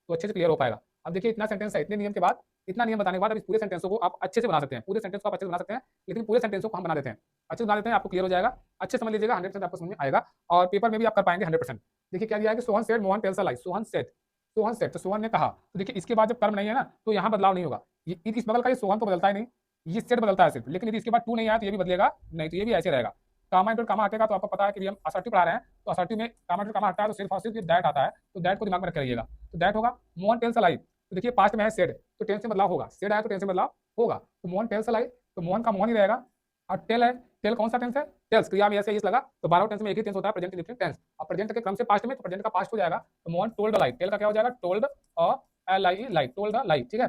तो अच्छे से क्लियर हो पाएगा। अब देखिए इतना सेंटेंस है, इतने नियम के बाद, इतना नियम बताने के बाद अब इस पूरे सेंटेंसों को आप अच्छे से बना सकते हैं। पूरे सेंटेंस को आप अच्छे से बना सकते हैं, लेकिन पूरे सेंटेंसों को हम बना देते हैं, अच्छे से बना देते हैं, आपको क्लियर हो जाएगा। अच्छे समझ लीजिएगा, 100% आपको समझ में आएगा और पेपर में भी आप कर पाएंगे 100%। देखिए क्या दिया है कि सोहन सेड मोहन टेल्स अ लाई। सोहन सेड, सोहन सेड, तो सोहन ने कहा। तो देखिए इसके बाद जब कर्म नहीं है ना, तो यहाँ बदलाव नहीं होगा। इस बगल का ये सोहन तो बदलता ही नहीं, ये सेड बदलता है सिर्फ, लेकिन यदि इसके बाद टू नहीं आया तो ये भी बदलेगा नहीं, तो ये भी ऐसे रहेगा। कामा इंटू कामा हटेगा, तो आपको पता है कि हम असर्टिव पढ़ा रहे हैं, तो असर्टिव में कामा इंटू कामा हटता है तो सिर्फ और सिर्फ दैट आता है, तो दैट को दिमाग में रख रखिएगा। तो दैट होगा मोहन टेल्स अ लाई। तो देखिए पास्ट में है सेड, तो टेंस में बदलाव होगा, सेड आया तो टेंस में बदलाव होगा, तो मोहन टेल्स अ लाई, तो मोहन का मोहन ही रहेगा। और टेल है, टेल कौन सा टेंस है, टेल्स, क्रिया में ऐसे इस लगा, तो 12 टेंस में एक ही टेंस होता है, प्रेजेंट डिफरेंट टेंस। और प्रेजेंट के क्रम से पास्ट में, तो प्रेजेंट का पास्ट हो जाएगा, तो Mohan told the lie, tell का क्या हो जाएगा, टोल्ड और L I lie, told the lie, ठीक है।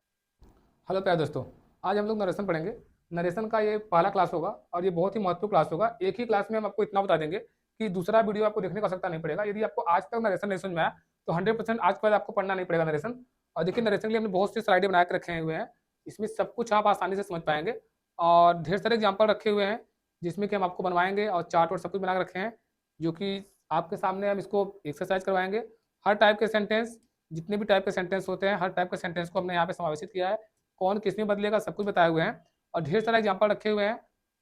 हेलो प्यारे दोस्तों, आज हम लोग नरेशन पढ़ेंगे। नरेशन का ये पहला क्लास होगा और ये बहुत ही महत्वपूर्ण क्लास होगा। एक ही क्लास में हम आपको इतना बता देंगे कि दूसरा वीडियो आपको देखने का आवश्यकता नहीं पड़ेगा। यदि आपको आज तक नरेशन नहीं समझ में आया तो 100% आज के बाद आपको पढ़ना नहीं पड़ेगा नरेशन। और देखिए नरेशन के लिए हमने बहुत सी स्लाइडें बना के रखे हुए हैं, इसमें सब कुछ आप आसानी से समझ पाएंगे और ढेर सारे एग्जाम्पल रखे हुए हैं जिसमें कि हम आपको बनवाएंगे और चार्ट और सब कुछ बना के रखे हैं, जो कि आपके सामने हम इसको एक्सरसाइज करवाएंगे। हर टाइप के सेंटेंस, जितने भी टाइप के सेंटेंस होते हैं, हर टाइप के सेंटेंस को हमने यहाँ पे समावेशित किया है, कौन किसमें बदलेगा सब कुछ बताए हुए हैं और ढेर सारे एग्जाम्पल रखे हुए हैं।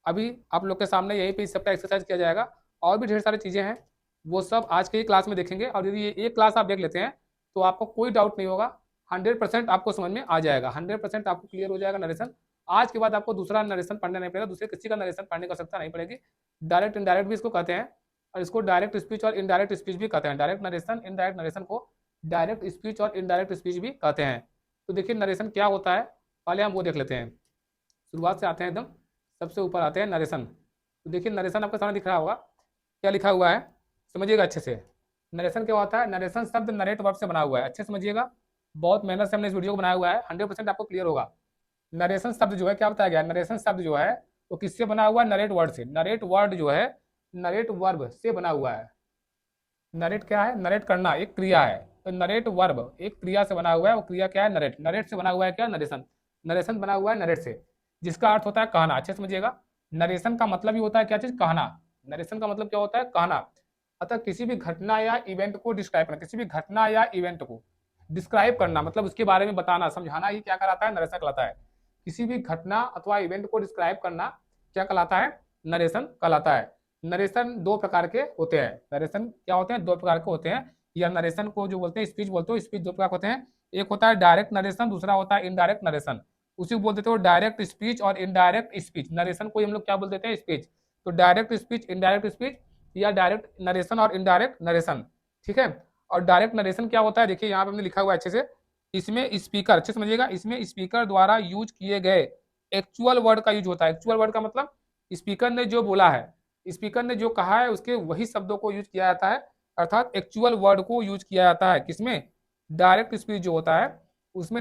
अभी आप लोग के सामने यहीं पे इस सबका एक्सरसाइज किया जाएगा और भी ढेर सारी चीज़ें हैं, वो सब आज के ही क्लास में देखेंगे। और यदि ये एक क्लास आप देख लेते हैं तो आपको कोई डाउट नहीं होगा, 100% आपको समझ में आ जाएगा, 100% आपको क्लियर हो जाएगा नरेशन। आज के बाद आपको दूसरा नरेशन पढ़ना नहीं पड़ेगा, दूसरे किसी का नरेशन पढ़ने की आवश्यकता नहीं पड़ेगी। डायरेक्ट इनडायरेक्ट भी इसको कहते हैं और इसको डायरेक्ट स्पीच और इनडायरेक्ट स्पीच भी कहते हैं। डायरेक्ट नरेशन, इनडायरेक्ट नरेशन को डायरेक्ट स्पीच और इनडायरेक्ट स्पीच भी कहते हैं। तो देखिए नरेशन क्या होता है, पहले हम वो देख लेते हैं। शुरुआत से आते हैं, एकदम सबसे ऊपर आते हैं नरेशन। तो देखिए नरेशन आपके सामने दिख रहा होगा, क्या लिखा हुआ है, समझिएगा अच्छे से। नरेशन क्या होता है, नरेशन शब्द नरेट वर्ब से बना हुआ है, अच्छे समझिएगा। बहुत मेहनत से हमने इस वीडियो को बनाया हुआ है, 100% आपको क्लियर होगा। नरेशन शब्द जो है, क्या बताया गया, नरेशन शब्द जो है वो किससे बना हुआ है, नरेट वर्ड से। नरेट वर्ड जो है नरेट वर्ब से बना हुआ है। नरेट क्या है, नरेट करना एक क्रिया है, तो नरेट वर्ब एक क्रिया से बना हुआ है, वो क्रिया क्या है, नरेट। नरेट से बना हुआ है क्या, नरेशन। नरेशन बना हुआ है नरेट से, जिसका अर्थ होता है कहना, अच्छे समझिएगा। नरेशन का मतलब ही होता है क्या चीज, कहना। नरेशन का मतलब क्या होता है, कहना। अतः किसी भी घटना या इवेंट को डिस्क्राइब करना, किसी भी घटना या इवेंट को डिस्क्राइब करना, मतलब उसके बारे में बताना, समझाना, ही क्या कहलाता है, नरेशन कहलाता है। किसी भी घटना अथवा इवेंट को डिस्क्राइब करना क्या कहलाता है, नरेशन कहलाता है। नरेशन दो प्रकार के होते हैं, नरेशन क्या होते हैं, दो प्रकार के होते हैं, या नरेशन को जो बोलते हैं स्पीच बोलते हो, स्पीच दो प्रकार के होते हैं। एक होता है डायरेक्ट नरेशन, दूसरा होता है इनडायरेक्ट नरेशन। उसी को बोल देते हो डायरेक्ट स्पीच और इनडायरेक्ट स्पीच। नरेशन को हम लोग क्या बोल देते हैं, स्पीच। तो डायरेक्ट स्पीच, इनडायरेक्ट स्पीच, या डायरेक्ट नरेशन और इनडायरेक्ट नरेशन, ठीक है। और डायरेक्ट नरेशन क्या होता है, देखिए यहाँ पे हमने लिखा हुआ है अच्छे से, इसमें स्पीकर, अच्छे समझिएगा, इसमें स्पीकर द्वारा यूज किए गए एक्चुअल वर्ड का यूज होता है। एक्चुअल वर्ड का मतलब स्पीकर ने जो बोला है, स्पीकर ने जो कहा है उसके वही शब्दों को यूज किया जाता है, अर्थात एक्चुअल वर्ड को यूज किया जाता है। किसमें, डायरेक्ट स्पीच जो होता है उसमें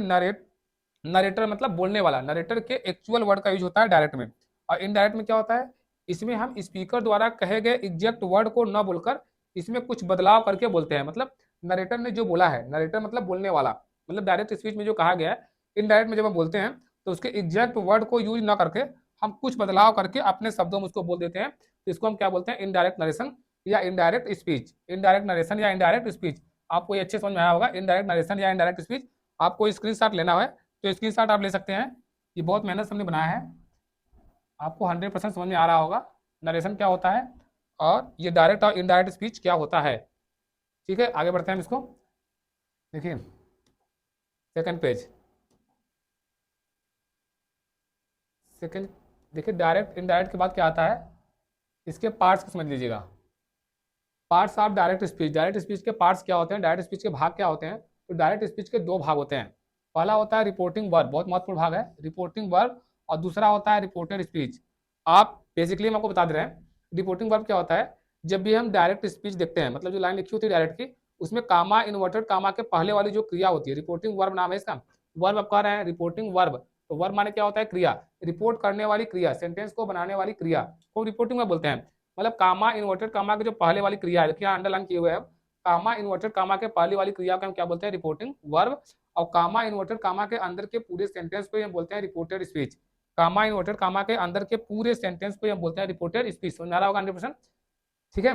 नरेटर मतलब बोलने वाला, नरेटर के एक्चुअल वर्ड का यूज होता है डायरेक्ट में। और इनडायरेक्ट में क्या होता है, इसमें हम स्पीकर द्वारा कहे गए एग्जैक्ट वर्ड को न बोलकर इसमें कुछ बदलाव करके बोलते हैं। मतलब नरेटर ने जो बोला है, नरेटर मतलब बोलने वाला, मतलब डायरेक्ट स्पीच में जो कहा गया है, इनडायरेक्ट में जब हम बोलते हैं तो उसके एग्जैक्ट वर्ड को यूज न करके हम कुछ बदलाव करके अपने शब्दों में उसको बोल देते हैं, तो इसको हम क्या बोलते हैं, इनडायरेक्ट नरेशन या इनडायरेक्ट स्पीच। इनडायरेक्ट नरेशन या इनडायरेक्ट स्पीच आपको ये अच्छे समझ में आया होगा। इनडायरेक्ट नरेशन या इनडायरेक्ट स्पीच, आपको स्क्रीनशॉट लेना है तो स्क्रीनशॉट आप ले सकते हैं, ये बहुत मेहनत से हमने बनाया है, आपको 100% समझ में आ रहा होगा नरेशन क्या होता है और ये डायरेक्ट और इनडायरेक्ट स्पीच क्या होता है। ठीक है, आगे बढ़ते हैं हम इसको। देखिए सेकंड पेज, सेकंड देखिए, डायरेक्ट इनडायरेक्ट के बाद क्या आता है, इसके पार्ट्स को समझ लीजिएगा। Parts of direct speech, direct speech के पार्ट्स क्या होते हैं, डायरेक्ट स्पीच के भाग क्या होते हैं। तो डायरेक्ट स्पीच के दो भाग होते हैं, पहला होता है रिपोर्टिंग वर्ब, बहुत महत्वपूर्ण भाग है रिपोर्टिंग वर्ब, और दूसरा होता है रिपोर्टेड स्पीच। आप बेसिकली हम आपको बता दे रहे हैं, रिपोर्टिंग वर्ब क्या होता है, जब भी हम डायरेक्ट स्पीच देखते हैं, मतलब जो लाइन लिखी होती है डायरेक्ट की, उसमें कामा इन्वर्टेड कामा के पहले वाली जो क्रिया होती है, रिपोर्टिंग वर्ब नाम है इसका। वर्ब आप कह रहे हैं रिपोर्टिंग वर्ब, तो वर्ब माने क्या होता है, क्रिया, रिपोर्ट करने वाली क्रिया, सेंटेंस को बनाने वाली क्रिया को रिपोर्टिंग वर्ब बोलते हैं। मतलब कामा इन्वर्टेड कामा की जो पहले वाली क्रिया है, क्या अंडरलाइन किए हुए हैं, कामा इन्वर्टेड कामा के पहले वाली क्रिया को हम क्या बोलते हैं, रिपोर्टिंग वर्ब। और कामा इन्वर्टेड कामा के अंदर के पूरे सेंटेंस को हम बोलते हैं रिपोर्टेड स्पीच। कामा इन्वर्टेड कामा के अंदर के पूरे सेंटेंस को हम बोलते हैं रिपोर्टेड स्पीच। समझ आ रहा होगा 100%, ठीक है।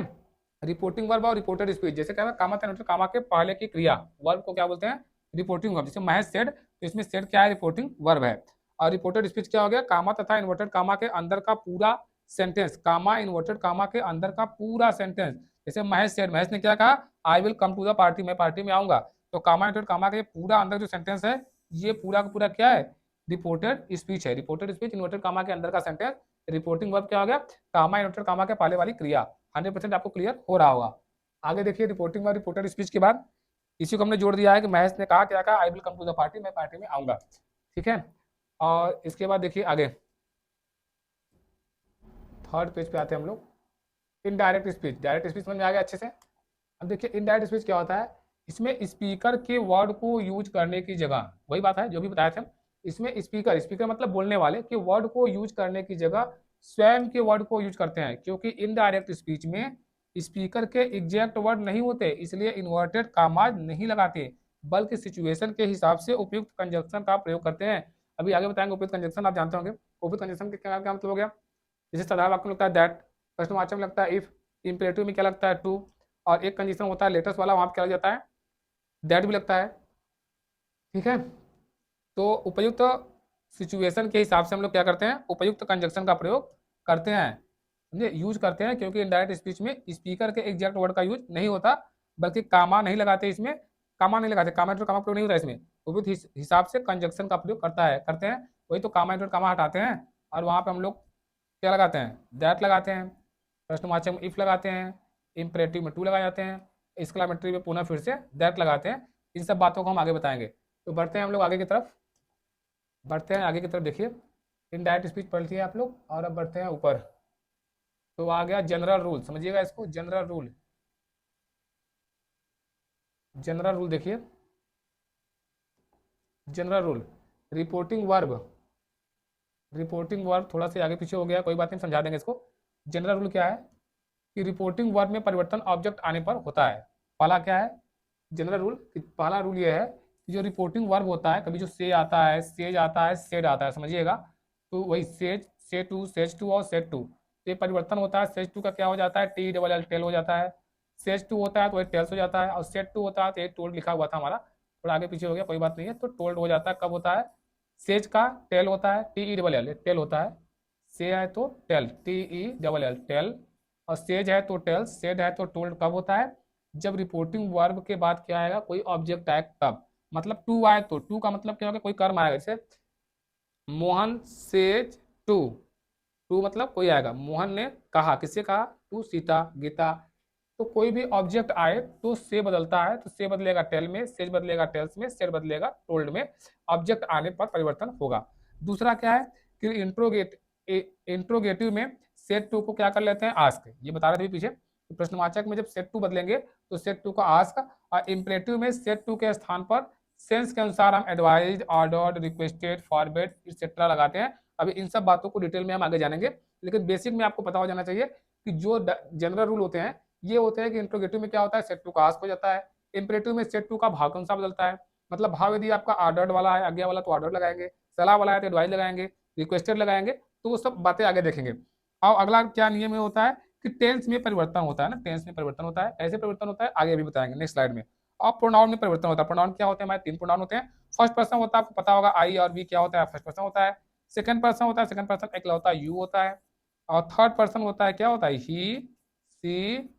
रिपोर्टिंग वर्ब और रिपोर्टेड स्पीच, जैसे क्या है, कामा इन्वर्टेड कामा के पहले की क्रिया, वर्ब को क्या बोलते हैं, रिपोर्टिंग वर्ब। जैसे महेश सेड, तो इसमें सेड क्या है, रिपोर्टिंग वर्ब है। और रिपोर्टेड स्पीच क्या हो गया, कामा तथा इन्वर्टेड कामा के अंदर का पूरा सेंटेंस, कामा इन्वर्टेड कामा के अंदर का पूरा सेंटेंस। जैसे महेश सेड, महेश ने क्या कहा, I will come to the party, मैं पार्टी में आऊंगा। तो कामा इन्वर्टेड कामा के पूरा अंदर जो सेंटेंस है, ये पूरा का पूरा क्या है, रिपोर्टेड स्पीच है। रिपोर्टेड स्पीच इन्वर्टेड कामा के अंदर का सेंटेंस, रिपोर्टिंग वर्ब क्या हो गया, कामा इन्वर्टेड कामा के पहले वाली क्रिया। 100% आपको क्लियर हो रहा होगा। आगे देखिए, रिपोर्टिंग और रिपोर्टेड स्पीच के बाद इसी को हमने जोड़ दिया है कि महेश ने कहा, क्या कहा, I will come to the party, मैं पार्टी में आऊंगा। ठीक है, और इसके बाद देखिए आगे थर्ड पेज पे आते हैं हम लोग, इनडायरेक्ट स्पीच। डायरेक्ट स्पीच समझ में आ गया अच्छे से। अब देखिए इनडायरेक्ट स्पीच क्या होता है, इसमें स्पीकर के वर्ड को यूज करने की जगह, वही बात है जो भी बताए थे हम, इसमें स्पीकर, स्पीकर मतलब बोलने वाले के वर्ड को यूज करने की जगह स्वयं के वर्ड को यूज करते हैं, क्योंकि इनडायरेक्ट स्पीच में स्पीकर के एग्जैक्ट वर्ड नहीं होते, इसलिए इन्वर्टेड कामाज नहीं लगाते, बल्कि सिचुएशन के हिसाब से उपयुक्त कंजक्शन का प्रयोग करते हैं। अभी आगे बताएंगे उपयुक्त कंजक्शन, आप जानते होंगे उपयुक्त कंजक्शन के क्या मतलब हो गया। जैसे साधारण वाक्य में लगता है दैट, प्रश्नवाचक में लगता है इफ, इंपेरेटिव में क्या लगता है टू, और एक कंडीशन होता है लेटेस्ट वाला, वहां पर क्या लग जाता है, दैट भी लगता है। ठीक है, तो उपयुक्त सिचुएशन के हिसाब से हम लोग क्या करते हैं, उपयुक्त कंजक्शन का प्रयोग करते हैं, समझे, यूज करते हैं, क्योंकि इनडायरेक्ट स्पीच में स्पीकर के एग्जैक्ट वर्ड का यूज नहीं होता, बल्कि कामा नहीं लगाते, इसमें कामा नहीं लगाते, कामा कामा प्रयोग नहीं होता इसमें, उपयुक्त हिसाब से कंजक्शन का प्रयोग करते हैं। वही तो कामा हटाते हैं और वहां पे हम लोग क्या लगाते हैं, दैट लगाते हैं, प्रश्नवाचक में इफ लगाते हैं, इंपरेटिव में टू लगाए जाते हैं, एक्सक्लामेटरी में पुनः फिर से दैट लगाते हैं। इन सब बातों को हम आगे बताएंगे। तो बढ़ते हैं हम लोग आगे की तरफ, देखिए इनडायरेक्ट स्पीच पढ़ लिया आप लोग, और अब बढ़ते हैं ऊपर। तो आ गया जनरल रूल, समझिएगा इसको, जनरल रूल। जनरल रूल देखिए, जनरल रूल, रिपोर्टिंग वर्ब, थोड़ा सा आगे पीछे हो गया, कोई बात नहीं, समझा देंगे इसको। जनरल रूल क्या है कि रिपोर्टिंग वर्ब में परिवर्तन ऑब्जेक्ट आने पर होता है। पहला क्या है जनरल रूल, पहला रूल ये है कि जो रिपोर्टिंग वर्ब होता है, कभी जो से आता है, सेज आता है, सेड आता है, समझिएगा, तो वही सेज, से टू, सेज टू और सेड टू, ये परिवर्तन होता है। सेज टू का क्या हो जाता है, टी डबल एल, टेल हो जाता है। सेज टू होता है तो वही टेल्स हो जाता है, और सेड टू होता है तो ये टोल्ड लिखा हुआ था हमारा, थोड़ा आगे पीछे हो गया, कोई बात नहीं है, तो टोल्ड हो जाता है। कब होता है, सेज का टेल होता है, T E double L, tell होता है, से है तो tell, T E double L, tell, और सेज है तो टेल, सेड है तो टोल्ड। कब होता है, जब रिपोर्टिंग वर्ब के बाद क्या आएगा, कोई ऑब्जेक्ट आए तब, मतलब टू आए तो, टू का मतलब क्या होगा, कोई कर्म आएगा, जैसे मोहन सेज टू, टू मतलब कोई आएगा, मोहन ने कहा, किससे कहा, टू सीता, गीता। तो कोई भी ऑब्जेक्ट आए तो से बदलता है, तो से बदलेगा टेल में, सेज बदलेगा टेल्स में, सेड बदलेगा टोल्ड में, ऑब्जेक्ट आने पर परिवर्तन होगा। दूसरा क्या है कि इंट्रोगेटिव में सेट टू को क्या कर लेते हैं, आस्क, ये बता रहे थे पीछे, तो प्रश्नवाचक में जब सेट टू बदलेंगे तो सेट टू का आस्क, और इंपरेटिव में सेट टू के स्थान पर सेंस के अनुसार हम advise, ordered, requested, forward etcetera लगाते हैं। अभी इन सब बातों को डिटेल में हम आगे जानेंगे, लेकिन बेसिक में आपको पता हो जाना चाहिए कि जो जनरल रूल होते हैं ये होते हैं कि इंट्रोगेटिव में क्या होता है, सेट टू का आस्क हो जाता है, इंपरेटिव में सेट टू का भाव कौन सा बदलता है, मतलब भाव यदि आपका ऑर्डर्ड वाला है, आज्ञा वाला, तो ऑर्डर लगाएंगे, सलाह वाला है तो एडवाइज लगाएंगे, रिक्वेस्टेड लगाएंगे, तो वो सब बातें आगे देखेंगे। और अगला क्या नियम में होता है कि टेंस में परिवर्तन होता है ना, टेंस में परिवर्तन होता है, ऐसे परिवर्तन होता है, आगे भी बताएंगे नेक्स्ट स्लाइड में। और प्रोनाउन में परिवर्तन होता है। प्रोनाउन क्या होते हैं, हमारे 3 प्रोनाउन होते हैं। फर्स्ट पर्सन होता है, आपको पता होगा, आई और वी क्या होता है, फर्स्ट पर्सन होता है। सेकंड पर्सन होता है, सेकंड पर्सन एक होता है, यू होता है। और थर्ड पर्सन होता है, क्या होता है, ही, सी,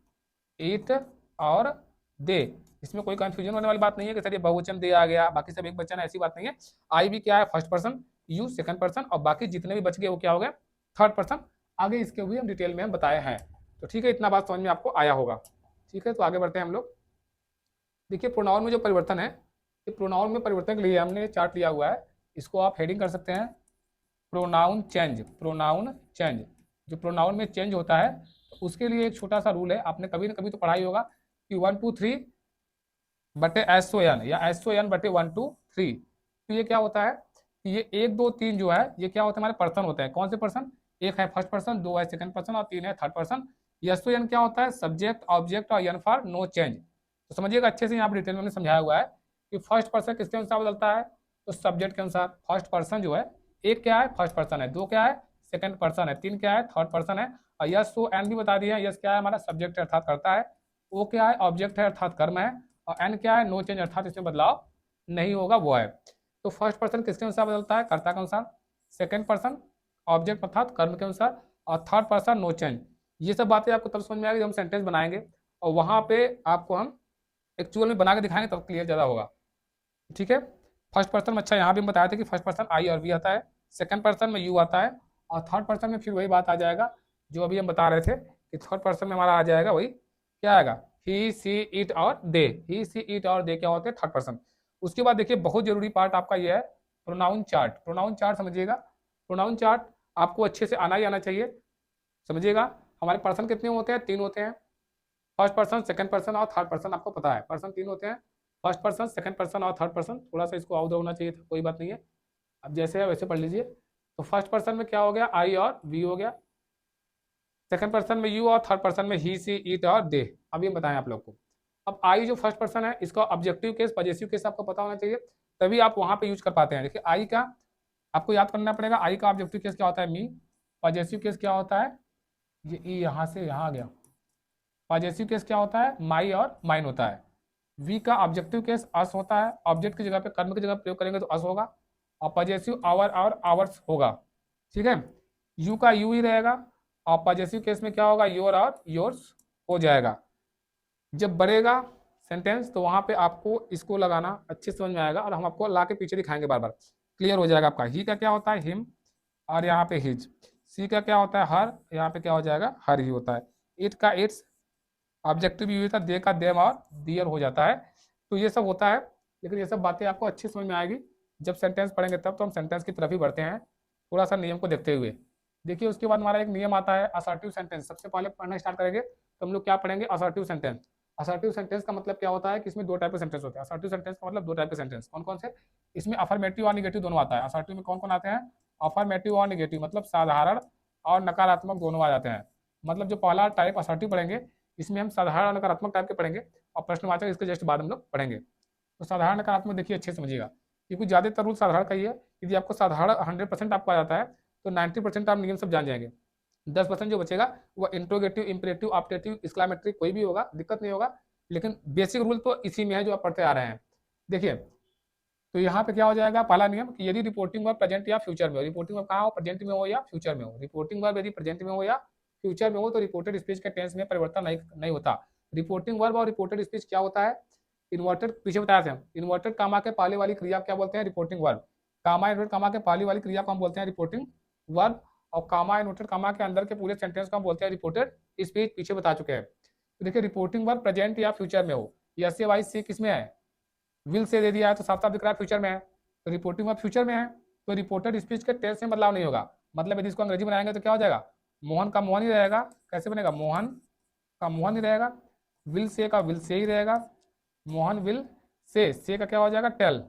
इट और दे। इसमें कोई कंफ्यूजन होने वाली बात नहीं है कि सर ये बहुवचन दे आ गया, बाकी सब एक वचन, ऐसी बात नहीं है। आई भी क्या है, first person, you second person, और बाकी जितने भी बच गए वो क्या हो गए, थर्ड पर्सन। आगे इसके हुए हम डिटेल में हम बताए हैं। तो ठीक है, इतना बात समझ में आपको आया होगा। ठीक है, तो आगे बढ़ते हैं हम लोग। देखिए प्रोनाउन में जो परिवर्तन है, ये प्रोनाउन में परिवर्तन के लिए हमने चार्ट लिया हुआ है, इसको आप हेडिंग कर सकते हैं, प्रोनाउन चेंज। प्रोनाउन चेंज, जो प्रोनाउन में चेंज होता है उसके लिए एक छोटा सा रूल है, आपने कभी ना कभी तो पढ़ा ही होगा कि 1 2 3 बटे SON या SON बटे 1 2 3। तो ये क्या होता है कि ये 1 2 3 जो है ये क्या होता है, हमारे पर्सन होते हैं। कौन से पर्सन, एक है फर्स्ट पर्सन, दो है सेकंड पर्सन और तीन है थर्ड पर्सन। SON क्या होता है, सब्जेक्ट, ऑब्जेक्ट और एन फॉर नो चेंज। तो समझिएगा अच्छे से, यहाँ पर डिटेल में समझाया हुआ है कि फर्स्ट पर्सन किसके अनुसार बदलता है, तो सब्जेक्ट के अनुसार। फर्स्ट पर्सन जो है, एक क्या है, फर्स्ट पर्सन है, दो क्या है, सेकंड पर्सन है, तीन क्या है, थर्ड पर्सन है। और यस तो एन भी बता दिया, यस क्या है, हमारा सब्जेक्ट है अर्थात करता है, ओ क्या है, ऑब्जेक्ट है अर्थात कर्म है, और एन क्या है, नो चेंज अर्थात इसमें बदलाव नहीं होगा वो है। तो फर्स्ट पर्सन किसके अनुसार बदलता है? कर्ता के अनुसार। सेकंड पर्सन ऑब्जेक्ट अर्थात कर्म के अनुसार। और थर्ड पर्सन नो चेंज। ये सब बातें आपको तब समझ में आएगी जब हम सेंटेंस बनाएंगे, और वहां पे आपको हम एक्चुअल में बना के दिखाएंगे तब क्लियर ज़्यादा होगा। ठीक है। फर्स्ट पर्सन में अच्छा यहाँ भी हम बताया था कि फर्स्ट पर्सन आई और वी आता है, सेकंड पर्सन में यू आता है, और थर्ड पर्सन में फिर वही बात आ जाएगा जो अभी हम बता रहे थे कि थर्ड पर्सन में हमारा आ जाएगा वही क्या आएगा, ही सी इट और दे। ही सी इट और दे क्या होते हैं? Third person. उसके बाद देखिए बहुत जरूरी पार्ट आपका ये है प्रोनाउन चार्ट। प्रोनाउन चार्ट समझिएगा। प्रोनाउन चार्ट आपको अच्छे से आना ही आना चाहिए। समझिएगा हमारे पर्सन कितने होते हैं? 3 होते हैं। फर्स्ट पर्सन, सेकंड पर्सन और थर्ड पर्सन। आपको पता है पर्सन 3 होते हैं, फर्स्ट पर्सन, सेकंड पर्सन और थर्ड पर्सन। थोड़ा सा इसको आउट होना चाहिए था, कोई बात नहीं है, अब जैसे है वैसे पढ़ लीजिए। तो फर्स्ट पर्सन में क्या हो गया? आई और वी हो गया, सेकंड पर्सन में यू और थर्ड पर्सन में ही सी इट और दे। अभी हम बताएं आप लोग को। अब आई जो फर्स्ट पर्सन है इसका ऑब्जेक्टिव केस पॉजेसिव केस आपको पता होना चाहिए, तभी आप वहां पे यूज कर पाते हैं। देखिए आई का आपको याद करना पड़ेगा, आई का ऑब्जेक्टिव केस क्या होता है? मी। पॉजेसिव केस क्या होता है? ये ई यहाँ से यहाँ आ गया। पॉजेसिव केस क्या होता है? माई और माइन होता है। वी का ऑब्जेक्टिव केस अस होता है, ऑब्जेक्ट की जगह पे कर्म की जगह प्रयोग करेंगे तो अस होगा, और पॉजेसिव आवर और आवर्स होगा। ठीक है। यू का यू ही रहेगा, और पॉजेसिव केस में क्या होगा? योर और योर्स हो जाएगा। जब बढ़ेगा सेंटेंस तो वहां पे आपको इसको लगाना अच्छे से समझ में आएगा, और हम आपको ला के पीछे दिखाएंगे बार बार, क्लियर हो जाएगा आपका। ही का क्या होता है? हिम, और यहाँ पे हिज। सी का क्या होता है? हर, यहाँ पे क्या हो जाएगा? हर ही होता है। इट का इट्स, ऑब्जेक्टिव यूज था, दे का देम और दियर हो जाता है। तो ये सब होता है, लेकिन ये सब बातें आपको अच्छी समझ में आएगी जब सेंटेंस पढ़ेंगे तब। तो हम सेंटेंस की तरफ ही बढ़ते हैं थोड़ा सा नियम को देखते हुए। देखिए उसके बाद हमारा एक नियम आता है असर्टिव सेंटेंस। सबसे पहले पढ़ना स्टार्ट करेंगे तो हम लोग क्या पढ़ेंगे? Assertive sentence. असर्टिव सेंटेंस का मतलब क्या होता है कि इसमें 2 टाइप के सेंटेंस होते हैं। असर्टिव सेंटेंस का मतलब 2 टाइप के सेंटेंस कौन कौन से? इसमें अफर्मेटिव और निगेटिव दोनों आता है। असर्टिव में कौन कौन आते हैं? अफर्मेटिव और निगेटिव, मतलब साधारण और नकारात्मक दोनों आ जाते हैं। मतलब जो पहला टाइप असर्टिव पढ़ेंगे इसमें हम साधारण और नकारात्मक टाइप के पढ़ेंगे, और प्रश्नवाचक इसके जस्ट बाद हम लोग पढ़ेंगे। तो साधारण नकारात्मक देखिए अच्छे से समझिएगा, क्योंकि ज़्यादातर रूल साधारण का ही है। यदि आपको साधारण 100% आपको आ जाता है तो 90% आप नियम सब जान जाएंगे। 10% जो बचेगा वो इंट्रोगेटिव, इंपरेटिव, ऑप्टेटिव, एक्सक्लेमेटरी कोई भी होगा, दिक्कत नहीं होगा, लेकिन बेसिक रूल तो इसी में है जो आप पढ़ते आ रहे हैं। देखिए तो यहाँ पे क्या हो जाएगा? पहला नियम कि यदि रिपोर्टिंग वर्ब प्रेजेंट या फ्यूचर में हो। रिपोर्टिंग वर्ब कहाँ हो? प्रेजेंट में हो या फ्यूचर में हो। रिपोर्टिंग वर्ब यदि प्रेजेंट में हो या फ्यूचर में हो तो रिपोर्टेड स्पीच के टेंस में परिवर्तन नहीं होता। रिपोर्टिंग वर्ब और रिपोर्टेड स्पीच क्या होता है? इन्वर्टेड, पीछे बताया था, इन्वर्टेड कामा के पहले वाली क्रिया क्या बोलते हैं? Reporting verb. Comma inverted comma के पहले वाली क्रिया को हम बोलते हैं रिपोर्टिंग वर्ब, और कामा इन्वर्टेड कामा के अंदर के पूरे सेंटेंस को हम बोलते हैं रिपोर्टेड स्पीच। पीछे बता चुके हैं। तो देखिए रिपोर्टिंग वर्ब प्रेजेंट या फ्यूचर में हो, यस से वाई सी किस में है? विल से दे दिया है तो साफ साफ दिख रहा है फ्यूचर में है। तो रिपोर्टिंग वर्ब फ्यूचर में है तो रिपोर्टेड स्पीच के टेंस में बदलाव नहीं होगा। मतलब यदि इसको अंग्रेजी बनाएंगे तो क्या हो जाएगा? मोहन का मोहन ही रहेगा। कैसे बनेगा? मोहन का मोहन ही रहेगा। विल से का विल से ही रहेगा। मोहन विल से का क्या हो जाएगा? टेल।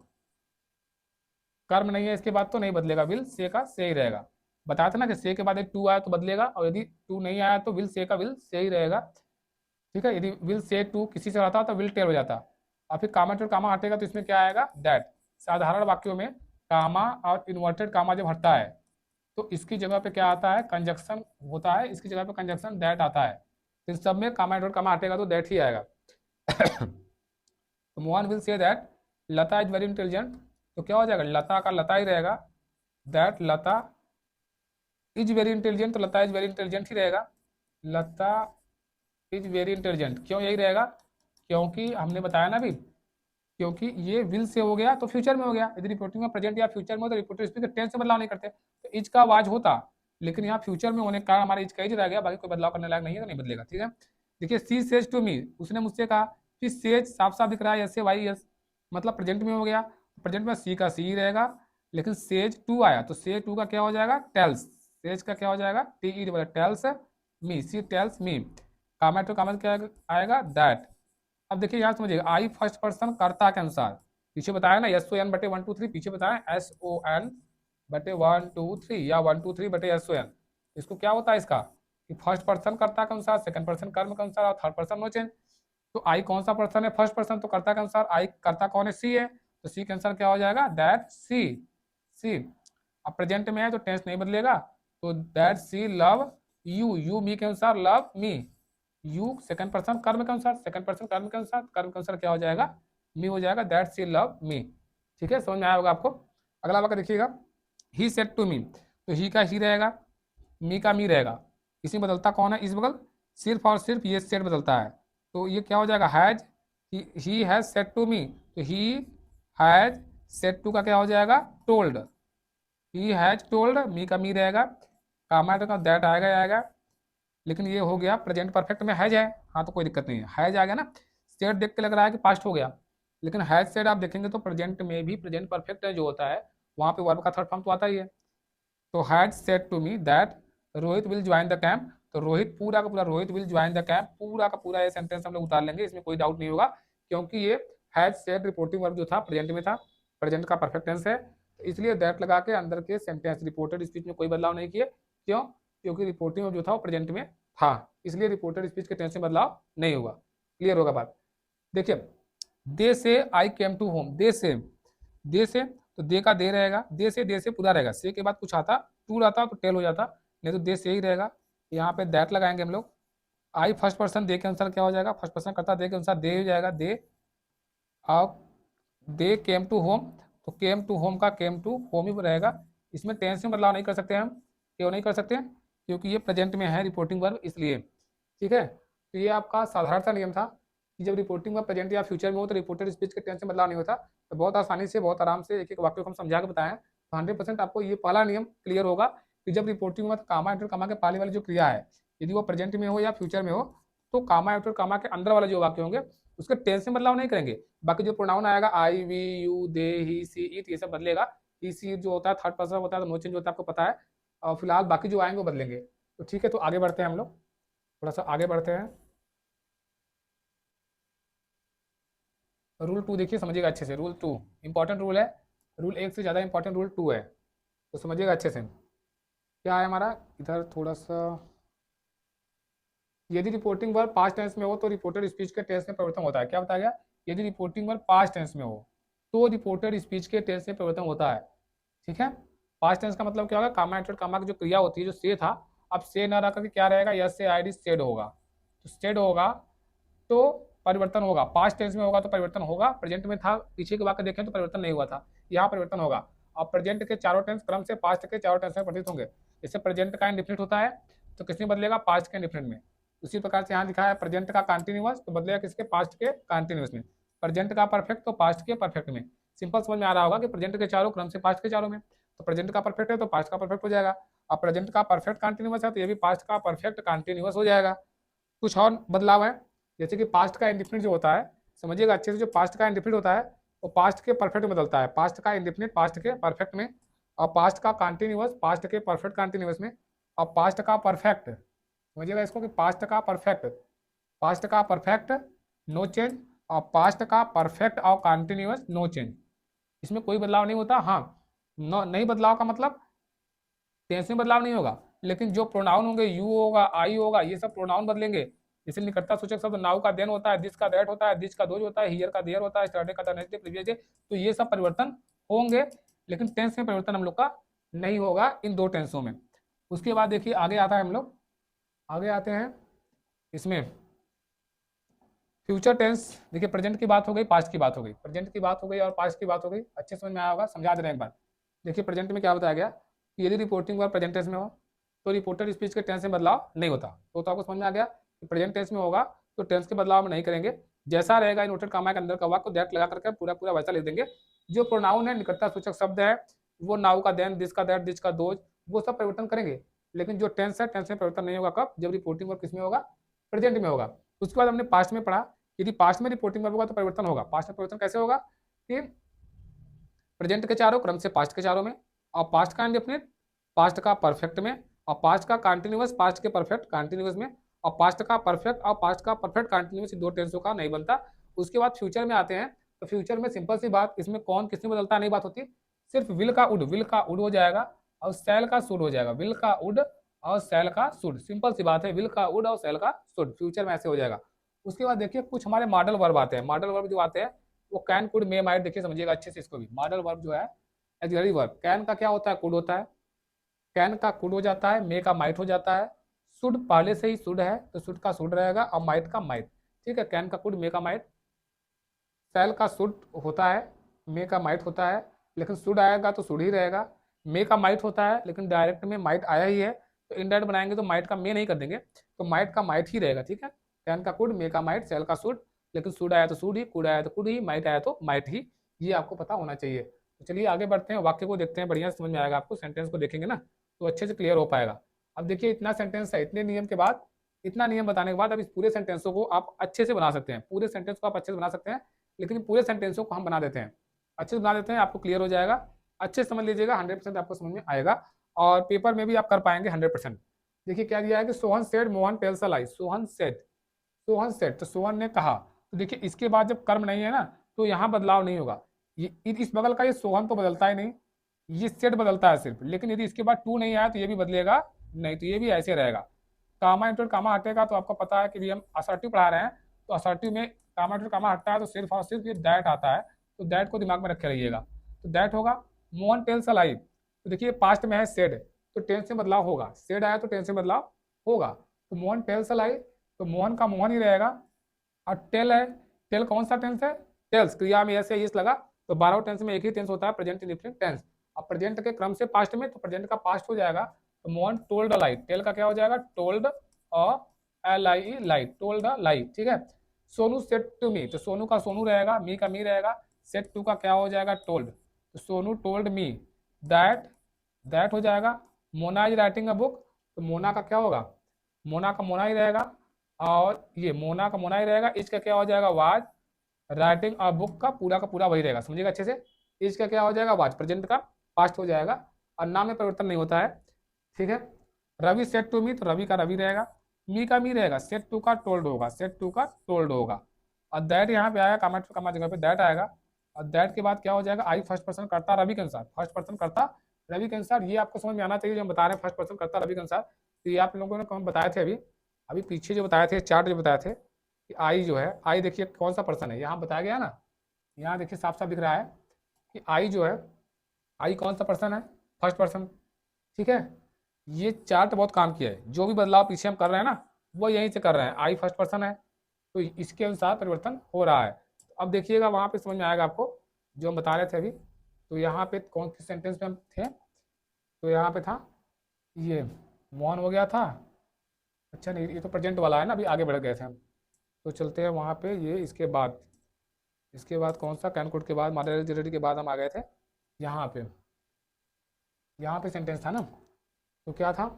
कर्म नहीं है इसके बाद तो नहीं बदलेगा, विल से का से ही रहेगा। बताया था ना कि से के बाद एक टू आया तो बदलेगा, और यदि टू नहीं आया तो विल से का विल से ही रहेगा। ठीक है। यदि विल से टू किसी से रहता तो विल टेल हो जाता, और फिर कामा टू कामा हटेगा तो इसमें क्या आएगा? दैट। साधारण वाक्यों में कामा और इन्वर्टेड कामा जब हटता है तो इसकी जगह पे क्या आता है? कंजक्शन होता है, इसकी जगह पे कंजक्शन दैट आता है। तो इन सब में कामा इन्वर्टेड कामा हटेगा तो दैट ही आएगा। तो Mohan will say that Lata is very intelligent, तो क्या हो जाएगा? लता का लता ही रहेगा। That Lata is very intelligent, तो लता इज वेरी इंटेलिजेंट ही रहेगा। लता इज वेरी इंटेलिजेंट क्यों यही रहेगा? क्योंकि हमने बताया ना अभी, क्योंकि ये विल से हो गया तो फ्यूचर में हो गया। यदि रिपोर्टिंग में प्रेजेंट या फ्यूचर में हो तो रिपोर्टेड स्पीच टेंस से बदलाव नहीं करते, तो इज का आवाज होता, लेकिन यहाँ फ्यूचर में होने के कारण हमारा इज का इज रह गया, बाकी कोई बदलाव करने लायक नहीं है तो नहीं बदलेगा। ठीक है। देखिए सी सेज टू मी, उसने मुझसे कहा। फिर सेज साफ साफ दिख रहा है ऐसे वाई यस, मतलब प्रेजेंट में हो गया। प्रेजेंट में सी का सी रहेगा, लेकिन सेज टू आया तो से टू का क्या हो जाएगा? टेल्स। सेज का क्या हो जाएगा? T E tells me, she tells me. Comma to comma क्या आएगा? दैट। अब देखिए यहाँ समझिएगा, आई फर्स्ट पर्सन कर्ता के अनुसार। पीछे बताया ना एस ओ एन बटे 1 2 3, पीछे बताया एस ओ एन बटे 1 2 3 या 1 2 3 बटे एस ओ एन। इसको क्या होता है इसका कि फर्स्ट पर्सन कर्ता के अनुसार, सेकंड पर्सन कर्म के अनुसार, और थर्ड पर्सन नो चेंज। तो आई कौन सा पर्सन है? फर्स्ट पर्सन, तो कर्ता के अनुसार आई कर्ता कौन है? सी है, तो सी के अनुसार क्या हो जाएगा? दैट सी। सी अब प्रेजेंट में है तो टेंस नहीं बदलेगा, तो that she love you. You me के अनुसार love me. You second person कर्म के अनुसार, सेकंड पर्सन कर्म के अनुसार, कर्म के अनुसार क्या हो जाएगा? मी हो जाएगा। That she love me. ठीक है, समझ में आया होगा आपको। अगला वाक्य देखिएगा, ही सेड टू मी, तो ही का ही रहेगा, मी का मी रहेगा। इसमें बदलता कौन है इस बगल, सिर्फ और सिर्फ ये सेड बदलता है। तो ये क्या हो जाएगा, has, he has said to me, तो ही हैज सेड टू का क्या हो जाएगा, told. He has told, me का मी रहेगा, कामा का दैट आएगा आएगा। लेकिन ये हो गया प्रेजेंट परफेक्ट में हैज है, हाँ तो कोई दिक्कत नहीं है, हैज आ गया ना। सेड देख के लग रहा है कि पास्ट हो गया, लेकिन हैज सेड आप देखेंगे तो प्रेजेंट में भी प्रेजेंट परफेक्ट जो होता है वहाँ पे वर्ब का थर्ड फॉर्म तो आता ही है। तो had said to me that Rohit will join the camp, तो रोहित पूरा का पूरा Rohit will join the camp, पूरा का पूरा ये सेंटेंस हम लोग उतार लेंगे, इसमें कोई डाउट नहीं होगा, क्योंकि ये हैड सेड रिपोर्टिंग वर्ब जो था प्रेजेंट में था, प्रेजेंट का परफेक्ट टेंस है, तो इसलिए दैट लगा के अंदर के सेंटेंस रिपोर्टेड स्पीच में कोई बदलाव नहीं किए। क्यों, क्योंकि रिपोर्टिंग वर्ब जो था वो प्रेजेंट में था, इसलिए रिपोर्टेड स्पीच के टेंस में बदलाव नहीं होगा। क्लियर होगा बात। देखिए, दे से आई केम टू होम, दे से तो दे का दे रहेगा, दे से पूरा रहेगा, से के बाद कुछ आता टू रहता तो टेल हो जाता, नहीं तो दे से ही रहेगा। यहाँ पे दैट लगाएंगे हम लोग। आई फर्स्ट पर्सन दे के अनुसार क्या हो जाएगा, फर्स्ट पर्सन करता दे के अनुसार दे हो जाएगा, दे। अब दे केम टू होम, तो केम टू होम का केम टू होम ही रहेगा, इसमें टेंस में बदलाव नहीं कर सकते हम। क्यों नहीं कर सकते, क्योंकि ये प्रेजेंट में है रिपोर्टिंग वर्ब, इसलिए। ठीक है, तो ये आपका साधारण सा नियम था कि जब रिपोर्टिंग वर्ब प्रेजेंट या फ्यूचर में हो तो रिपोर्टेड स्पीच के टेंस में बदलाव नहीं होता। तो बहुत आसानी से बहुत आराम से एक एक वाक्य को हम समझा के बताएं, तो 100% आपको ये पहला नियम क्लियर होगा कि जब रिपोर्टिंग वर्ब कामा इंटर कामा के पहले वाली जो क्रिया है, यदि वो प्रेजेंट में हो या फ्यूचर में हो, तो कामा इंटर कामा के अंदर वाले जो वाक्य होंगे उसके टेंस में बदलाव नहीं करेंगे। बाकी जो प्रोनाउन आएगा I we you they he she it, ये सब बदलेगा। ई सी जो होता है थर्ड पर्सन होता है तो नो चेंज होता है, आपको पता है। और फिलहाल बाकी जो आएंगे वो बदलेंगे। तो ठीक है, तो आगे बढ़ते हैं हम लोग, थोड़ा सा आगे बढ़ते हैं। रूल 2 देखिए, समझिएगा अच्छे से। रूल 2 इंपॉर्टेंट रूल है, रूल 1 से ज़्यादा इंपॉर्टेंट रूल 2 है, तो समझिएगा अच्छे से। क्या है हमारा इधर थोड़ा सा, यदि रिपोर्टिंग वर्ब पास्ट टेंस में हो तो रिपोर्टेड स्पीच के टेंस में परिवर्तन होता है। क्या बताया गया, यदि रिपोर्टिंग वर्ब पास्ट टेंस में हो तो रिपोर्टेड स्पीच के टेंस में परिवर्तन होता है। ठीक है, पास्ट टेंस का मतलब क्या होगा, कामा एंटर कामा की जो क्रिया होती है, जो से था, अब से न रह करके क्या रहेगा, यस से आई डी सेड होगा। तो सेड होगा तो परिवर्तन होगा, पास्ट टेंस में होगा तो परिवर्तन होगा, प्रेजेंट में था पीछे के वाक्य देखें तो परिवर्तन नहीं हुआ था, यहाँ परिवर्तन होगा। अब प्रेजेंट के चारों टेंस क्रम से पास्ट के चारों टेंस में परिवर्तित होंगे। जैसे प्रेजेंट का इंडिफिनिट होता है तो किसमें बदलेगा, पास्ट के इंडिफिनिट में। उसी प्रकार से यहाँ लिखा है प्रेजेंट का कंटिन्यूअस, तो बदलेगा किसके, पास्ट के कंटिन्यूअस में। प्रेजेंट का परफेक्ट तो पास्ट के परफेक्ट में। सिंपल समझ में आ रहा होगा कि प्रेजेंट के चारों क्रम से पास्ट के चारों में, तो प्रेजेंट का परफेक्ट है तो पास्ट का परफेक्ट हो जाएगा। अब प्रेजेंट का परफेक्ट कंटिन्यूअस है तो ये भी पास्ट का परफेक्ट कंटिन्यूअस हो जाएगा। कुछ और बदलाव है, जैसे कि पास्ट का इंडिफिनिट जो होता है, समझिएगा अच्छे से, जो पास्ट का इंडिफिनिट होता है वो पास्ट के परफेक्ट में बदलता है, पास्ट का इंडिफिनिट पास्ट के परफेक्ट में, और पास्ट का कंटिन्यूअस पास्ट के परफेक्ट कंटिन्यूअस में, और पास्ट का परफेक्ट, समझिएगा इसको कि पास्ट का परफेक्ट नो चेंज, और पास्ट का परफेक्ट और कंटिन्यूअस नो चेंज, इसमें कोई बदलाव नहीं होता। हाँ, नहीं बदलाव का मतलब टेंस में बदलाव नहीं होगा, लेकिन जो प्रोनाउन होंगे, यू होगा आई होगा, ये सब प्रोनाउन बदलेंगे। जैसे निकटता सूचक शब्द नाउ का देन होता है, दिस का दैट होता है, दिस का दोज होता है, हियर का देयर होता है, स्टरडे का the next day previous day, तो ये सब परिवर्तन होंगे, लेकिन टेंस में परिवर्तन हम लोग का नहीं होगा इन दो टेंसों में। उसके बाद देखिए आगे आता है, हम लोग आगे आते हैं इसमें फ्यूचर टेंस। देखिए प्रेजेंट की बात हो गई, पास्ट की बात हो गई, प्रेजेंट की बात हो गई और पास्ट की बात हो गई, अच्छे समझ में आया होगा, समझा दे रहे हैं एक बार। देखिए प्रेजेंट में क्या बताया गया कि यदि रिपोर्टिंग वर्ब प्रेजेंट टेंस में हो तो रिपोर्टेड स्पीच के टेंस में बदलाव नहीं होता। तो आपको समझ में आ गया कि प्रेजेंट टेंस में होगा तो टेंस के बदलाव में नहीं करेंगे, जैसा रहेगा इनवर्टेड कामा के अंदर का वाक्य दैट लगा करके पूरा पूरा वैसा लिख देंगे। जो प्रोनाउन है, निकटता सूचक शब्द है, वो नाउ का देन, दिस का दैट, दिस का दोज, वो सब परिवर्तन करेंगे, लेकिन जो टेंस है टेंस में परिवर्तन नहीं होगा। कब, जब रिपोर्टिंग वर्ब किसमें होगा, प्रेजेंट में होगा। उसके बाद हमने पास्ट में पढ़ा, यदि पास्ट में रिपोर्टिंग वर्ब होगा तो परिवर्तन होगा। पास्ट में परिवर्तन कैसे होगा कि प्रेजेंट के चारों क्रम से पास्ट के चारों में, और पास्ट का इंडेफिनिट पास्ट का परफेक्ट में, और पास्ट का कंटिन्यूअस पास्ट के परफेक्ट कंटिन्यूअस में, और पास्ट का परफेक्ट और पास्ट का परफेक्ट कंटिन्यूअस, दो टेंसों का नहीं बनता। उसके बाद फ्यूचर में आते हैं, तो फ्यूचर में सिंपल सी बात, इसमें कौन किसमें बदलता नहीं बात होती, सिर्फ विल का उड हो जाएगा और सैल का शुड हो जाएगा। विल का उड और सैल का शुड, सिंपल सी बात है, विल का उड और सैल का शुड फ्यूचर में ऐसे हो जाएगा। उसके बाद देखिए कुछ हमारे मॉडल वर्ब आते हैं। मॉडल वर्ब जो आते हैं वो कैन, कुड, मे, माइट, देखिए समझिएगा अच्छे से इसको भी। मॉडल वर्ब जो है ऑक्सिलरी वर्ब, कैन का क्या होता है, कुड होता है, कैन का कुड हो जाता है, मे का माइट हो जाता है, शुड पहले से ही शुड है तो शुड का शुड रहेगा, और माइट का माइट। ठीक है, कैन का कुड, मे का माइट, सैल का शुड होता है, मे का माइट होता है, लेकिन शुड आएगा तो शुड ही रहेगा। मे का माइट होता है, लेकिन डायरेक्ट में माइट आया ही है, तो इनडायरेक्ट बनाएंगे तो माइट का मे नहीं कर देंगे, तो माइट का माइट ही रहेगा। ठीक है, कैन का कुड, मे का माइट, सेल का शुड, लेकिन शुड आया तो शुड ही, कुड आया तो कुड ही, माइट आया तो माइट ही। ये आपको पता होना चाहिए। तो चलिए आगे बढ़ते हैं, वाक्य को देखते हैं, बढ़िया समझ में आएगा आपको। सेंटेंस को देखेंगे ना तो अच्छे से क्लियर हो पाएगा। अब देखिए इतना सेंटेंस है, इतने नियम के बाद, इतना नियम बताने के बाद अब इस पूरे सेंटेंसों को आप अच्छे से बना सकते हैं। पूरे सेंटेंस को आप अच्छे से बना सकते हैं, लेकिन पूरे सेंटेंसों को हम बना देते हैं, अच्छे से बना देते हैं, आपको क्लियर हो जाएगा। अच्छे से समझ लीजिएगा, 100% आपको समझ में आएगा और पेपर में भी आप कर पाएंगे 100%। देखिए क्या दिया है कि सोहन सेड मोहन टेल्स अ लाई। सोहन सेड तो सोहन ने कहा। तो देखिए इसके बाद जब कर्म नहीं है ना तो यहाँ बदलाव नहीं होगा। ये इस बगल का ये सोहन तो बदलता ही नहीं, ये सेट बदलता है सिर्फ, लेकिन यदि इसके बाद टू नहीं आया तो ये भी बदलेगा नहीं, तो ये भी ऐसे रहेगा। कामा इंटू कामा हटेगा, तो आपको पता है कि भी हम असर्टिव पढ़ा रहे हैं, तो असर्टिव में कामा इंटू कामा हटता है तो सिर्फ और सिर्फ ये दैट आता है, तो दैट को दिमाग में रखे रहिएगा। तो दैट होगा मोहन टेल्स अ लाई। तो देखिए पास्ट में है सेड, तो टेंस में बदलाव होगा, सेड आया तो टेंस में बदलाव होगा, तो मोहन टेल्स अ लाई, तो मोहन का मोहन ही रहेगा। और टेल है, टेल कौन सा टेंस है, टेल्स, क्रिया में ऐसे इस लगा, तो 12 टेंस में एक ही टेंस होता है, प्रेजेंट इंडेफिनिट टेंस। अब प्रेजेंट के क्रम से पास्ट में, तो प्रेजेंट का पास्ट हो जाएगा, तो Mohan told a lie, tell का क्या हो जाएगा, told a lie, lie, told a लाई। ठीक है, सोनू सेड टू मी, तो सोनू का सोनू रहेगा, मी का मी रहेगा, सेड टू का क्या हो जाएगा, टोल्ड, तो Sonu told me that, that हो जाएगा। Mona is writing a book, तो मोना का क्या होगा, मोना का मोना ही रहेगा, और ये मोना का मोना ही रहेगा। इसका क्या हो जाएगा, वाज राइटिंग अ बुक, का पूरा वही रहेगा, समझिएगा अच्छे से। इसका क्या हो जाएगा, वाज प्रेजेंट का पास्ट हो जाएगा, और नाम में परिवर्तन नहीं होता है। ठीक है, रवि सेट टू मी, तो रवि का रवि रहेगा, मी का मी रहेगा, सेट टू का टोल्ड होगा, सेट टू का टोल्ड होगा। और दैट यहाँ पे आएगा, कामा कामा जगह पे दैट आएगा, और दैट के बाद क्या हो जाएगा, आई फर्स्ट पर्सन करता रवि के अनुसार, फर्स्ट पर्सन करता रवि के अनुसार। ये आपको समझ में आना चाहिए जो हम बता रहे हैं, फर्स्ट पर्सन करता रवि के अनुसार। तो ये आप लोगों ने कौन बताए थे अभी, अभी पीछे जो बताए थे, चार्ट जो बताए थे कि आई जो है, आई देखिए कौन सा पर्सन है, यहाँ बताया गया ना, यहाँ देखिए साफ साफ दिख रहा है कि आई जो है, आई कौन सा पर्सन है, फर्स्ट पर्सन। ठीक है, ये चार्ट बहुत काम किया है, जो भी बदलाव पीछे हम कर रहे हैं ना वो यहीं से कर रहे हैं, आई फर्स्ट पर्सन है तो इसके अनुसार परिवर्तन हो रहा है। तो अब देखिएगा वहाँ पे समझ में आएगा आपको जो हम बता रहे थे अभी। तो यहाँ पे कौन से सेंटेंस में हम थे, तो यहाँ पे था ये मोहन हो गया था, अच्छा नहीं ये तो प्रेजेंट वाला है ना, अभी आगे बढ़ गए थे हम। तो चलते हैं वहाँ पे, ये इसके बाद कौन सा, कैनकोड के बाद, मॉडलिटी के बाद हम आ गए थे यहाँ पे, यहाँ पे सेंटेंस था ना, तो क्या था,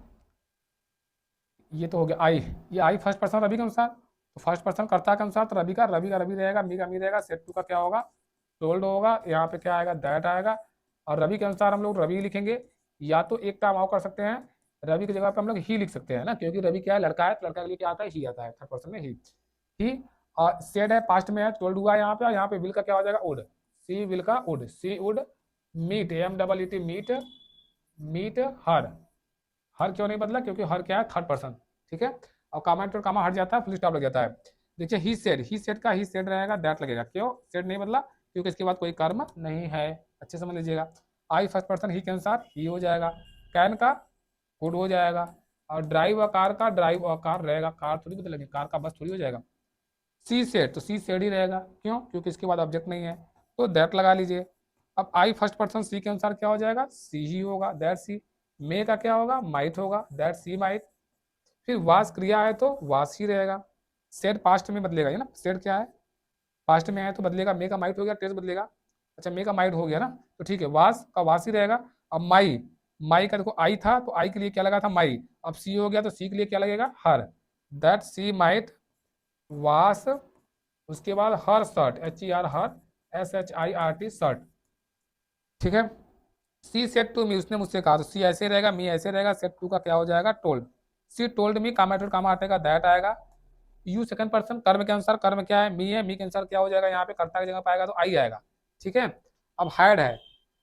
ये तो हो गया आई, ये आई फर्स्ट पर्सन रवि के अनुसार, तो फर्स्ट पर्सन कर्ता के अनुसार, तो रवि का रवि रहेगा, मी का मी रहेगा, सेट टू का क्या होगा, टोल्ड होगा, यहाँ पे क्या आएगा, दैट आएगा। और रवि के अनुसार हम लोग रवि लिखेंगे, या तो एक काम और कर सकते हैं, रवि की जगह पे हम लोग ही लिख सकते हैं ना, क्योंकि रवि क्या है, लड़का है, तो लड़का के लिए क्या आता है, ही आता है, थर्ड पर्सन में ही। और सेड है, पास्ट में है, टोल्ड हुआ है यहाँ पे, और यहाँ पे विल का क्या हो जाएगा, वुड, सी विल का would, she would meet, MEET meet, meet her, her क्यों नहीं बदला, क्योंकि हर क्या है, थर्ड पर्सन। ठीक है, और कामा और कामा हट जाता है, फुल स्टॉप लग जाता है। देखिए ही सेड का ही सेड रहेगा, दैट लगेगा, क्यों सेड नहीं बदला, क्योंकि इसके बाद कोई कर्म नहीं है, अच्छे समझ लीजिएगा। आई फर्स्ट पर्सन ही के अनुसार ही हो जाएगा, कैन का कुड हो जाएगा, और ड्राइव कार का ड्राइव कार रहेगा, कार थोड़ी बदलेंगे, कार का बस थोड़ी हो जाएगा। सी सेड, तो सी सेड ही रहेगा, क्यों, क्योंकि इसके बाद ऑब्जेक्ट नहीं है, तो दैट लगा लीजिए। अब आई फर्स्ट पर्सन सी के अनुसार क्या हो जाएगा, सी ही होगा, दैट सी। मे का क्या होगा, माइट होगा, दैट सी माइट। फिर वास क्रिया है तो वास ही रहेगा, सेड पास्ट में बदलेगा, ये ना सेड क्या है, पास्ट में है तो बदलेगा, मे का माइट हो गया, टेस्ट बदलेगा, अच्छा मे का माइट हो गया ना, तो ठीक है, वास का वास ही रहेगा। अब माई, माई का देखो आई था तो आई के लिए क्या लगा था, माई, अब सी हो गया तो सी के लिए क्या लगेगा, हर, दैट सी माइट वास, उसके बाद हर शर्ट, HER हर, SHIRT शर्ट। ठीक है, सी सेट टू मी, उसने मुझसे कहा, तो सी ऐसे रहेगा, मी ऐसे रहेगा, सेट टू का क्या हो जाएगा, told, she told me, comma told comma हटेगा, दैट आएगा। यू सेकंड पर्सन, कर्म के अनुसार, कर्म क्या है, मी है, मी के अनुसार क्या हो जाएगा, यहाँ पे कर्ता की जगह पाएगा तो आई आएगा। ठीक है, अब हैड है,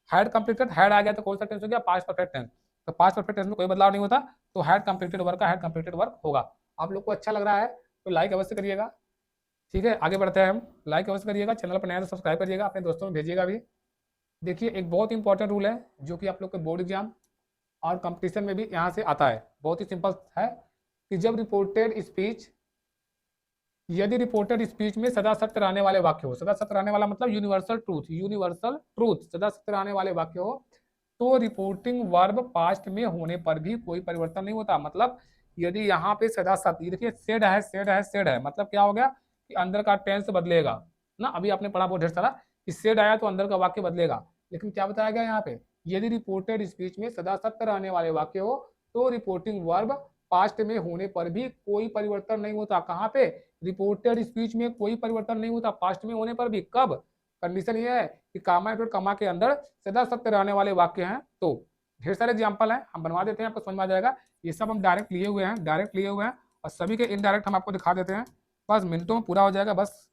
हैड कंप्लीटेड, हैड आ गया तो कौन सा टेंस हो गया, पास्ट परफेक्ट टेंस, तो पास्ट परफेक्ट टेंस में कोई बदलाव नहीं होता, तो हैड कंप्लीटेड वर्क का हैड कंप्लीटेड वर्क होगा। आप लोग को अच्छा लग रहा है तो लाइक अवश्य करिएगा। ठीक है, आगे बढ़ते हैं हम, लाइक अवश्य करिएगा, चैनल पर नया तो सब्सक्राइब करिएगा, अपने दोस्तों में भेजिएगा भी। देखिए एक बहुत इंपॉर्टेंट रूल है जो कि आप लोग के बोर्ड एग्जाम और कंपटीशन में भी यहाँ से आता है, बहुत ही सिंपल है कि जब रिपोर्टेड स्पीच यदि रिपोर्टेड स्पीच में सदा सत्य रहने वाले वाक्य हो, सदा सत्य रहने वाला मतलब यूनिवर्सल ट्रूथ, यूनिवर्सल ट्रूथ, सदा सत्य रहने वाले वाक्य हो, तो रिपोर्टिंग वर्ब पास्ट में होने पर भी कोई परिवर्तन नहीं होता। मतलब यदि यहाँ पे सदा सत्य, देखिए सेड है, सेड है, सेड है, मतलब क्या हो गया कि अंदर का टेंस बदलेगा ना। अभी आपने पढ़ा बहुत ढेर सारा कि सेड आया तो अंदर का वाक्य बदलेगा, लेकिन क्या बताया गया यहाँ पे, यदि रिपोर्टेड स्पीच में सदा सत्य रहने वाले वाक्य हो तो रिपोर्टिंग वर्ब पास्ट में होने पर भी कोई परिवर्तन नहीं होता। कहाँ पे, रिपोर्टेड स्पीच में कोई परिवर्तन नहीं होता पास्ट में होने पर भी। कब, कंडीशन ये है कि कामा और कमा के अंदर सदा सत्य रहने वाले वाक्य हैं। तो ढेर सारे एग्जाम्पल हैं, हम बनवा देते हैं, आपको समझ में आ जाएगा। ये सब हम डायरेक्ट लिए हुए हैं, डायरेक्ट लिए हुए हैं, और सभी के इनडायरेक्ट हम आपको दिखा देते हैं। बस मिनटों में पूरा हो जाएगा, बस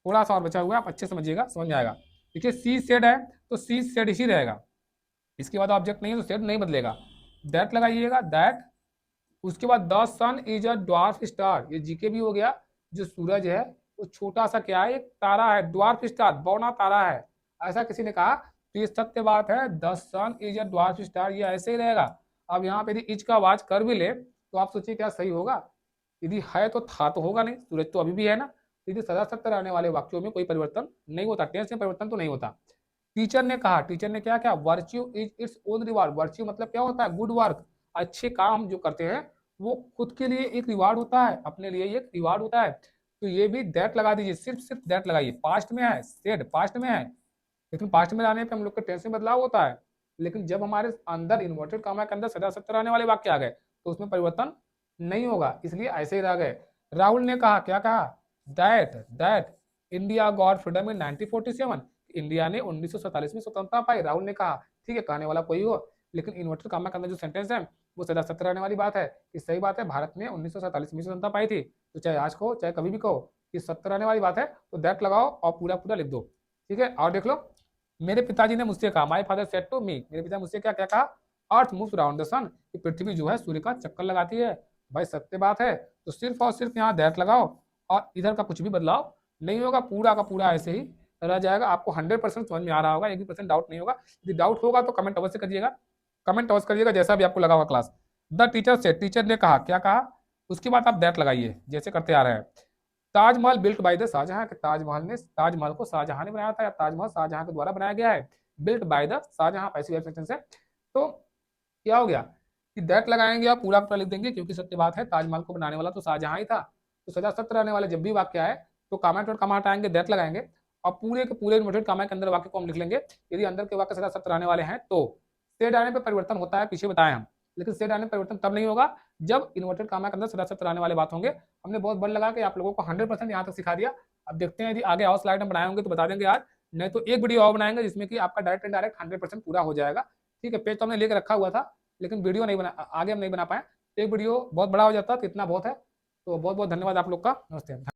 थोड़ा सा और बचा हुआ है, आप अच्छे समझिएगा, समझ में आएगा। देखिए सी सेड है तो सी सेड ही रहेगा, इसके बाद ऑब्जेक्ट नहीं है तो सेड नहीं बदलेगा। दैट लगाइएगा, दैट। उसके बाद the sun is a dwarf star, ये जीके भी हो गया। जो सूरज है वो छोटा सा क्या है, एक तारा है, ड्वार्फ स्टार, बौना तारा है, ऐसा किसी ने कहा, तो ये सत्य बात है। The sun is a dwarf star, ये ऐसे ही रहेगा। अब यहाँ पे यदि इज का आवाज कर भी ले तो आप सोचिए क्या सही होगा, यदि है तो था तो होगा नहीं, सूरज तो अभी भी है ना। यदि सदा सत्य रहने वाले वाक्यों में कोई परिवर्तन नहीं होता, टेंस में परिवर्तन तो नहीं होता। टीचर ने कहा, टीचर ने क्या क्या, virtue is its own reward, virtue मतलब क्या होता है, गुड वर्क, अच्छे काम जो करते हैं वो खुद के लिए एक रिवार्ड होता है, अपने लिए एक रिवार्ड होता है। तो ये भी दैट लगा दीजिए, सिर्फ सिर्फ दैट लगाइए। पास्ट में है, सेड पास्ट में है, लेकिन पास्ट में लाने पे हम लोग के टेंस में बदलाव होता है। लेकिन जब हमारे अंदर इन्वर्टेड कामा के अंदर सदा सत्य रहने वाले वाक्य आ गए तो उसमें परिवर्तन नहीं होगा, इसलिए ऐसे ही रह गए। राहुल ने कहा, क्या कहा, that that India got freedom in 1947, India ने 1947 में स्वतंत्रता पाई, राहुल ने कहा। ठीक है, कहने वाला कोई हो, लेकिन इन्वर्टेड कामा के अंदर जो सेंटेंस है वो सदा सत्य रहने वाली बात है कि सही बात है, भारत ने 1947 में स्वतंत्रता पाई थी। तो चाहे आज कहो चाहे कभी भी कहो कि सत्य रहने वाली बात है, तो दैट लगाओ और पूरा पूरा लिख दो। ठीक है, और देख लो, मेरे पिताजी ने मुझसे कहा, my father said to me, मेरे पिता मुझसे क्या क्या कहा, earth moves around the sun, कि पृथ्वी जो है सूर्य का चक्कर लगाती है। भाई सत्य बात है, तो सिर्फ और सिर्फ यहाँ दैट लगाओ और इधर का कुछ भी बदलाव नहीं होगा, पूरा का पूरा ऐसे ही रह जाएगा। आपको 100% समझ में आ रहा होगा, एक भी परसेंट डाउट नहीं होगा। यदि डाउट होगा तो कमेंट अवश्य करिएगा, कमेंट अवश्य करिएगा, जैसा भी आपको लगा हुआ क्लास। द टीचर से, टीचर ने कहा, क्या कहा, उसके बाद आप दैट लगाइए जैसे करते आ रहे हैं। Taj Mahal built by the Shah Jahan, के ताजमहल को शाहजहां ने बनाया था, या ताजमहल शाहजहां के द्वारा बनाया गया है। Built by the Shah Jahan passive sentence है। तो क्या हो गया कि दैट लगाएंगे और पूरा पूरा लिख देंगे, क्योंकि सत्य बात है ताजमहल को बनाने वाला तो शाहजहां ही था। तो सदा सत्य रहने वाले जब भी वाक्य आए तो कामा और कामा हटाएंगे, दैट लगाएंगे और पूरे के पूरे इन्वर्टेड कामा के अंदर वाक्य को हम लिख लेंगे। यदि अंदर के वाक्य सदा सत्य रहने वाले हैं तो सेड आने पर परिवर्तन होता है, पीछे बताए हम, लेकिन सेड आने पर परिवर्तन तब नहीं होगा जब इन्वर्टेड कामा के अंदर सदा सत्य रहने वाले बात होंगे। हमने बहुत बल लगा के आप लोगों को 100% यहाँ तक सिखा दिया। अब देखते हैं यदि आगे और स्लाइड में बनाए होंगे तो बता देंगे आज, नहीं तो एक वीडियो और बनाएंगे जिसमें कि आपका डायरेक्ट एंड डायरेक्ट 100% पूरा हो जाएगा। ठीक है, पेज तो हमने लेकर रखा हुआ था, लेकिन वीडियो नहीं बना, आगे हम नहीं बना पाए। एक वीडियो बहुत बड़ा हो जाता तो इतना बहुत है। तो बहुत बहुत धन्यवाद आप लोग का, नमस्ते।